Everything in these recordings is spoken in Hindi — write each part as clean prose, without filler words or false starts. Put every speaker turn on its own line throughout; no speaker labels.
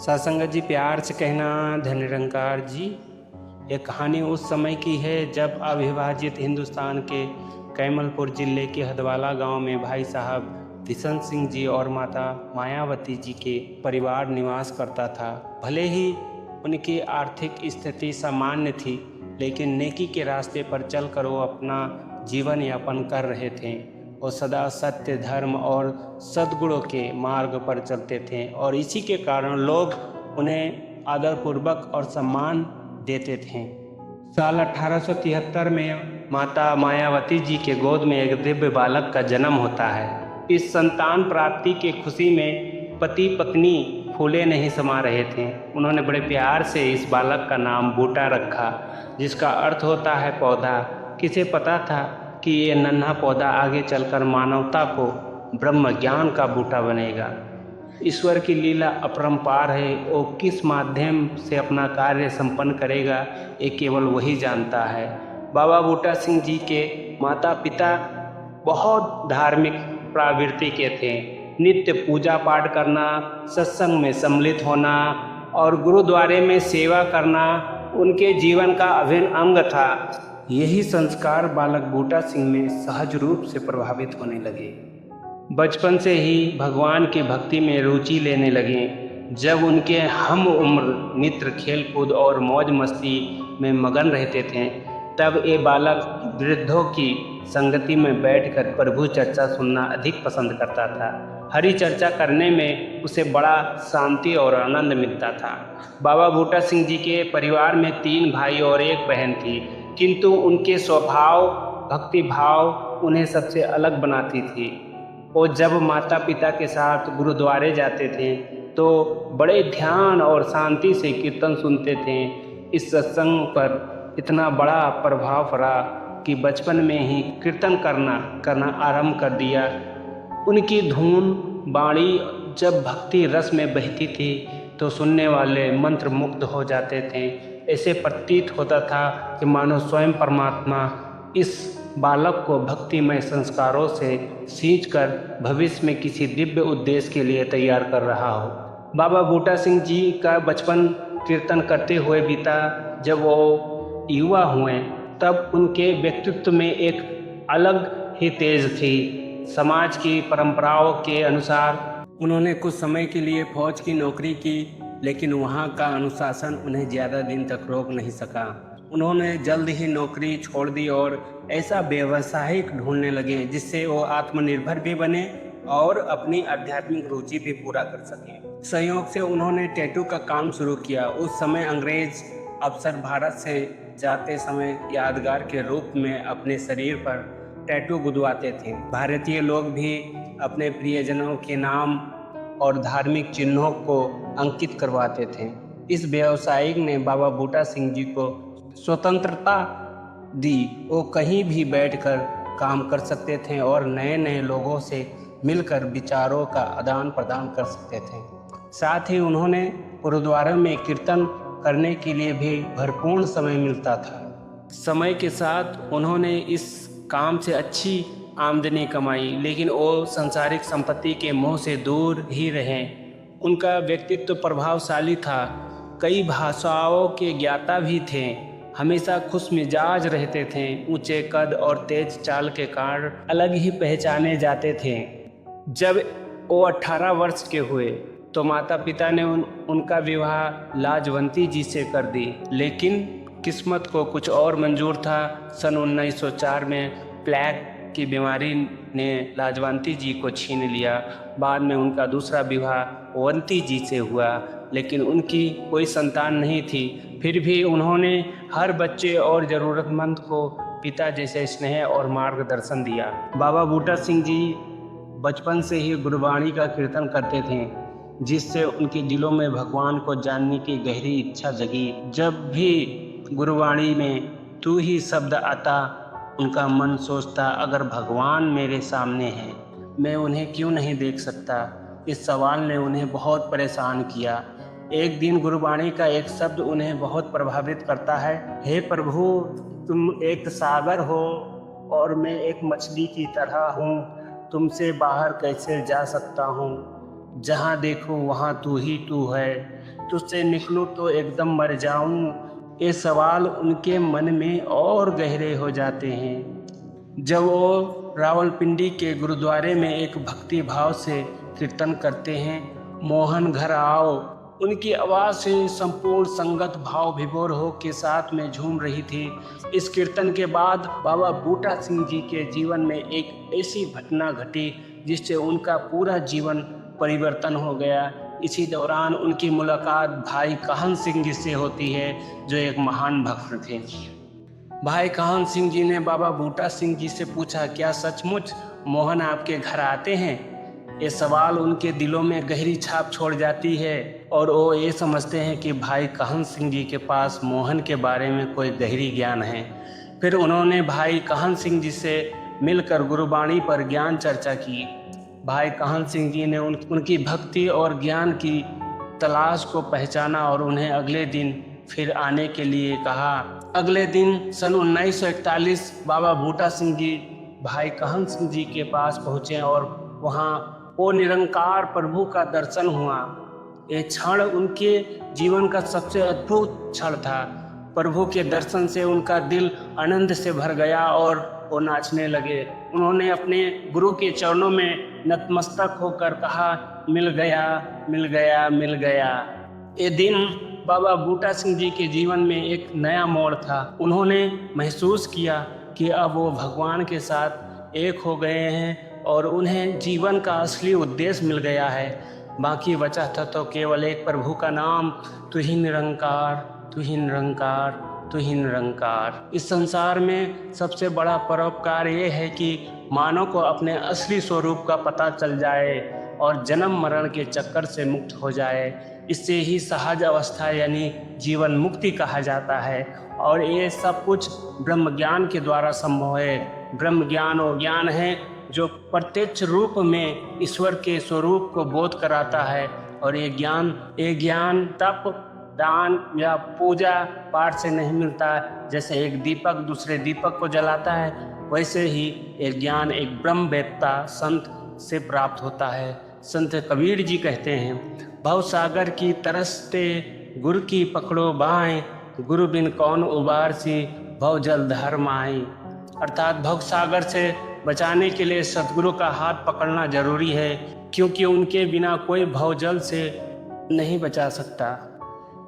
सत्संग जी, प्यार से कहना धननिरंकार जी। ये कहानी उस समय की है जब अविभाजित हिंदुस्तान के कैमलपुर जिले के हदवाला गांव में भाई साहब किशन सिंह जी और माता मायावती जी के परिवार निवास करता था। भले ही उनकी आर्थिक स्थिति सामान्य थी, लेकिन नेकी के रास्ते पर चलकर वो अपना जीवन यापन कर रहे थे। वो सदा सत्य, धर्म और सद्गुणों के मार्ग पर चलते थे और इसी के कारण लोग उन्हें आदरपूर्वक और सम्मान देते थे। साल 1873 में माता मायावती जी के गोद में एक दिव्य बालक का जन्म होता है। इस संतान प्राप्ति के खुशी में पति पत्नी फूले नहीं समा रहे थे। उन्होंने बड़े प्यार से इस बालक का नाम बूटा रखा, जिसका अर्थ होता है पौधा। किसे पता था कि ये नन्हा पौधा आगे चलकर मानवता को ब्रह्म ज्ञान का बूटा बनेगा। ईश्वर की लीला अपरंपार है। वो किस माध्यम से अपना कार्य संपन्न करेगा, ये केवल वही जानता है। बाबा बूटा सिंह जी के माता पिता बहुत धार्मिक प्रवृत्ति के थे। नित्य पूजा पाठ करना, सत्संग में सम्मिलित होना और गुरुद्वारे में सेवा करना उनके जीवन का अभिन्न अंग था। यही संस्कार बालक बूटा सिंह में सहज रूप से प्रभावित होने लगे। बचपन से ही भगवान के भक्ति में रुचि लेने लगे। जब उनके हम उम्र मित्र खेल कूद और मौज मस्ती में मगन रहते थे, तब ये बालक वृद्धों की संगति में बैठकर प्रभु चर्चा सुनना अधिक पसंद करता था। हरि चर्चा करने में उसे बड़ा शांति और आनंद मिलता था। बाबा बूटा सिंह जी के परिवार में 3 भाई और 1 बहन थी, किंतु उनके स्वभाव, भक्ति भाव उन्हें सबसे अलग बनाती थी। वो जब माता पिता के साथ गुरुद्वारे जाते थे तो बड़े ध्यान और शांति से कीर्तन सुनते थे। इस सत्संग पर इतना बड़ा प्रभाव पड़ा कि बचपन में ही कीर्तन करना आरंभ कर दिया। उनकी धुन बाणी जब भक्ति रस में बहती थी तो सुनने वाले मंत्र मुग्ध हो जाते थे। ऐसे प्रतीत होता था कि मानो स्वयं परमात्मा इस बालक को भक्तिमय संस्कारों से सींचकर भविष्य में किसी दिव्य उद्देश्य के लिए तैयार कर रहा हो। बाबा बूटा सिंह जी का बचपन कीर्तन करते हुए बीता। जब वो युवा हुए तब उनके व्यक्तित्व में एक अलग ही तेज थी। समाज की परंपराओं के अनुसार उन्होंने कुछ समय के लिए फौज की नौकरी की, लेकिन वहाँ का अनुशासन उन्हें ज़्यादा दिन तक रोक नहीं सका। उन्होंने जल्द ही नौकरी छोड़ दी और ऐसा व्यवसायिक ढूंढने लगे जिससे वो आत्मनिर्भर भी बने और अपनी आध्यात्मिक रुचि भी पूरा कर सके। संयोग से उन्होंने टैटू का काम शुरू किया। उस समय अंग्रेज अफसर भारत से जाते समय यादगार के रूप में अपने शरीर पर टैटू गुदवाते थे। भारतीय लोग भी अपने प्रियजनों के नाम और धार्मिक चिन्हों को अंकित करवाते थे। इस व्यवसायिक ने बाबा बूटा सिंह जी को स्वतंत्रता दी। वो कहीं भी बैठकर काम कर सकते थे और नए नए लोगों से मिलकर विचारों का आदान प्रदान कर सकते थे। साथ ही उन्होंने गुरुद्वारे में कीर्तन करने के लिए भी भरपूर समय मिलता था। समय के साथ उन्होंने इस काम से अच्छी आमदनी कमाई, लेकिन वो सांसारिक संपत्ति के मोह से दूर ही रहे। उनका व्यक्तित्व प्रभावशाली था, कई भाषाओं के ज्ञाता भी थे, हमेशा खुश मिजाज रहते थे। ऊंचे कद और तेज चाल के कारण अलग ही पहचाने जाते थे। जब वो 18 वर्ष के हुए तो माता पिता ने उनका विवाह लाजवंती जी से कर दी, लेकिन किस्मत को कुछ और मंजूर था। सन 1904 में प्लेग की बीमारी ने लाजवंती जी को छीन लिया। बाद में उनका दूसरा विवाह वंती जी से हुआ, लेकिन उनकी कोई संतान नहीं थी। फिर भी उन्होंने हर बच्चे और ज़रूरतमंद को पिता जैसे स्नेह और मार्गदर्शन दिया। बाबा बूटा सिंह जी बचपन से ही गुरबाणी का कीर्तन करते थे, जिससे उनके दिलों में भगवान को जानने की गहरी इच्छा जगी। जब भी गुरबाणी में तू ही शब्द आता, उनका मन सोचता, अगर भगवान मेरे सामने हैं, मैं उन्हें क्यों नहीं देख सकता। इस सवाल ने उन्हें बहुत परेशान किया। एक दिन गुरबाणी का एक शब्द उन्हें बहुत प्रभावित करता है। हे प्रभु, तुम एक सागर हो और मैं एक मछली की तरह हूँ, तुमसे बाहर कैसे जा सकता हूँ। जहाँ देखो वहाँ तू ही तू है, तुझसे निकलूं तो एकदम मर जाऊं। ये सवाल उनके मन में और गहरे हो जाते हैं जब वो रावलपिंडी के गुरुद्वारे में एक भक्ति भाव से कीर्तन करते हैं, मोहन घर आओ। उनकी आवाज़ से संपूर्ण संगत भाव विभोर हो के साथ में झूम रही थी। इस कीर्तन के बाद बाबा बूटा सिंह जी के जीवन में एक ऐसी घटना घटी जिससे उनका पूरा जीवन परिवर्तन हो गया। इसी दौरान उनकी मुलाकात भाई काहन सिंह जी से होती है, जो एक महान भक्त थे। भाई काहन सिंह जी ने बाबा बूटा सिंह जी से पूछा, क्या सचमुच मोहन आपके घर आते हैं? ये सवाल उनके दिलों में गहरी छाप छोड़ जाती है और वो ये समझते हैं कि भाई काहन सिंह जी के पास मोहन के बारे में कोई गहरी ज्ञान है। फिर उन्होंने भाई काहन सिंह जी से मिलकर गुरुबाणी पर ज्ञान चर्चा की। भाई काहन सिंह जी ने उनकी भक्ति और ज्ञान की तलाश को पहचाना और उन्हें अगले दिन फिर आने के लिए कहा। अगले दिन सन 1941 बाबा बूटा सिंह जी भाई काहन सिंह जी के पास पहुँचे और वहाँ वो निरंकार प्रभु का दर्शन हुआ। ये क्षण उनके जीवन का सबसे अद्भुत क्षण था। प्रभु के दर्शन से उनका दिल आनंद से भर गया और वो नाचने लगे। उन्होंने अपने गुरु के चरणों में नतमस्तक होकर कहा, मिल गया मिल गया मिल गया। ये दिन बाबा बूटा सिंह जी के जीवन में एक नया मोड़ था। उन्होंने महसूस किया कि अब वो भगवान के साथ एक हो गए हैं और उन्हें जीवन का असली उद्देश्य मिल गया है। बाकी बचा था तो केवल एक प्रभु का नाम, तू ही निरंकार, तू ही निरंकार, तू ही निरंकार। इस संसार में सबसे बड़ा परोपकार ये है कि मानव को अपने असली स्वरूप का पता चल जाए और जन्म मरण के चक्कर से मुक्त हो जाए। इससे ही सहज अवस्था यानी जीवन मुक्ति कहा जाता है और ये सब कुछ ब्रह्म ज्ञान के द्वारा संभव है। ब्रह्म ज्ञान वो ज्ञान है जो प्रत्यक्ष रूप में ईश्वर के स्वरूप को बोध कराता है और ये ज्ञान तप, दान या पूजा पाठ से नहीं मिलता। जैसे एक दीपक दूसरे दीपक को जलाता है, वैसे ही ये ज्ञान एक ब्रह्म वेत्ता संत से प्राप्त होता है। संत कबीर जी कहते हैं, भव सागर की तरसते गुरु की पकड़ो बाएं, गुरु बिन कौन उबार सी भव जल धर माई। अर्थात भव सागर से बचाने के लिए सद्गुरु का हाथ पकड़ना जरूरी है, क्योंकि उनके बिना कोई भवजल से नहीं बचा सकता।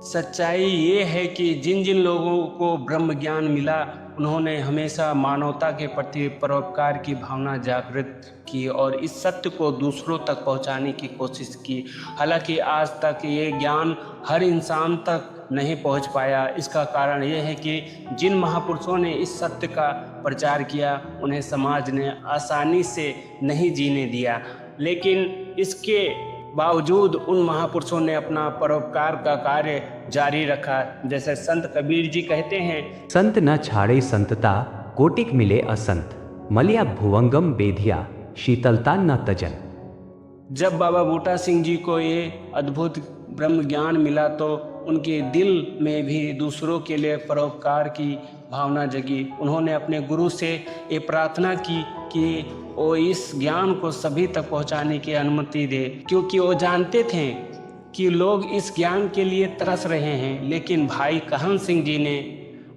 सच्चाई ये है कि जिन जिन लोगों को ब्रह्म ज्ञान मिला, उन्होंने हमेशा मानवता के प्रति परोपकार की भावना जागृत की और इस सत्य को दूसरों तक पहुंचाने की कोशिश की। हालांकि आज तक ये ज्ञान हर इंसान तक नहीं पहुंच पाया। इसका कारण यह है कि जिन महापुरुषों ने इस सत्य का प्रचार किया, उन्हें समाज ने आसानी से नहीं जीने दिया। लेकिन इसके बावजूद उन महापुरुषों ने अपना परोपकार का कार्य जारी रखा। जैसे संत कबीर जी कहते हैं,
संत न छाड़े संतता, कोटिक मिले असंत, मलिया भुवंगम बेधिया, शीतलता न तजन।
जब बाबा बूटा सिंह जी को ये अद्भुत ब्रह्म ज्ञान मिला तो उनके दिल में भी दूसरों के लिए परोपकार की भावना जगी। उन्होंने अपने गुरु से ये प्रार्थना की कि वो इस ज्ञान को सभी तक पहुंचाने की अनुमति दे, क्योंकि वो जानते थे कि लोग इस ज्ञान के लिए तरस रहे हैं। लेकिन भाई काहन सिंह जी ने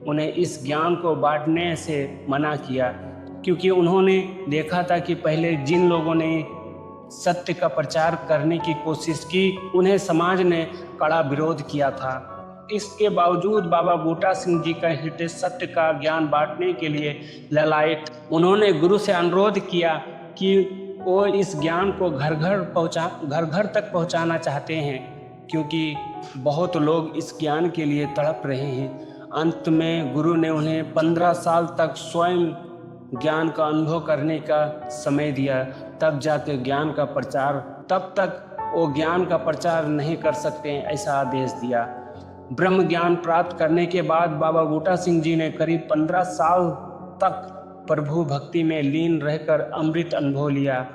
उन्हें इस ज्ञान को बांटने से मना किया, क्योंकि उन्होंने देखा था कि पहले जिन लोगों ने सत्य का प्रचार करने की कोशिश की, उन्हें समाज ने कड़ा विरोध किया था। इसके बावजूद बाबा बूटा सिंह जी का हृदय सत्य का ज्ञान बांटने के लिए ललायत। उन्होंने गुरु से अनुरोध किया कि वो इस ज्ञान को घर घर तक पहुंचाना चाहते हैं, क्योंकि बहुत लोग इस ज्ञान के लिए तड़प रहे हैं। अंत में गुरु ने उन्हें 15 साल तक स्वयं ज्ञान का अनुभव करने का समय दिया, तब जाके ज्ञान का प्रचार, तब तक वो ज्ञान का प्रचार नहीं कर सकते, ऐसा आदेश दिया। ब्रह्म ज्ञान प्राप्त करने के बाद बाबा बूटा सिंह जी ने करीब 15 साल तक प्रभु भक्ति में लीन रहकर अमृत अनुभव लिया।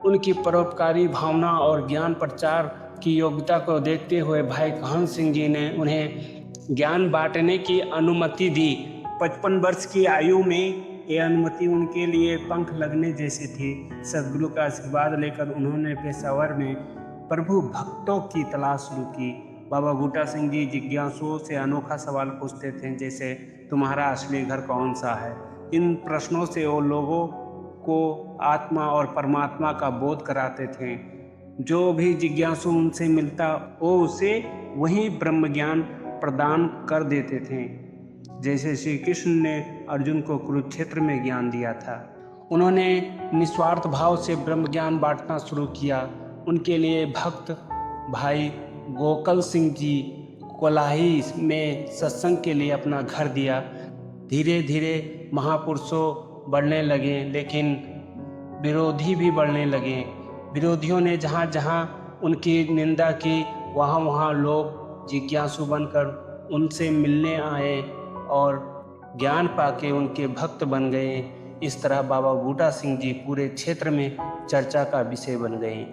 उनकी परोपकारी भावना और ज्ञान प्रचार की योग्यता को देखते हुए भाई काहन सिंह जी ने उन्हें ज्ञान बांटने की अनुमति दी। 55 वर्ष की आयु में ये अनुमति उनके लिए पंख लगने जैसी थी। सद्गुरु का आशीर्वाद लेकर उन्होंने पेशावर में प्रभु भक्तों की तलाश शुरू की। बाबा बूटा सिंह जी जिज्ञासुओं से अनोखा सवाल पूछते थे, जैसे तुम्हारा असली घर कौन सा है। इन प्रश्नों से वो लोगों को आत्मा और परमात्मा का बोध कराते थे। जो भी जिज्ञासु उनसे मिलता वो उसे वही ब्रह्म ज्ञान प्रदान कर देते थे, जैसे श्री कृष्ण ने अर्जुन को कुरुक्षेत्र में ज्ञान दिया था। उन्होंने निस्वार्थ भाव से ब्रह्म ज्ञान बांटना शुरू किया। उनके लिए भक्त भाई गोकल सिंह जी कोलाही में सत्संग के लिए अपना घर दिया। धीरे धीरे महापुरुषों बढ़ने लगे, लेकिन विरोधी भी बढ़ने लगे। विरोधियों ने जहाँ जहाँ उनकी निंदा की, वहाँ वहाँ लोग जिज्ञासु बनकर उनसे मिलने आए और ज्ञान पाके उनके भक्त बन गए। इस तरह बाबा बूटा सिंह जी पूरे क्षेत्र में चर्चा का विषय बन गए।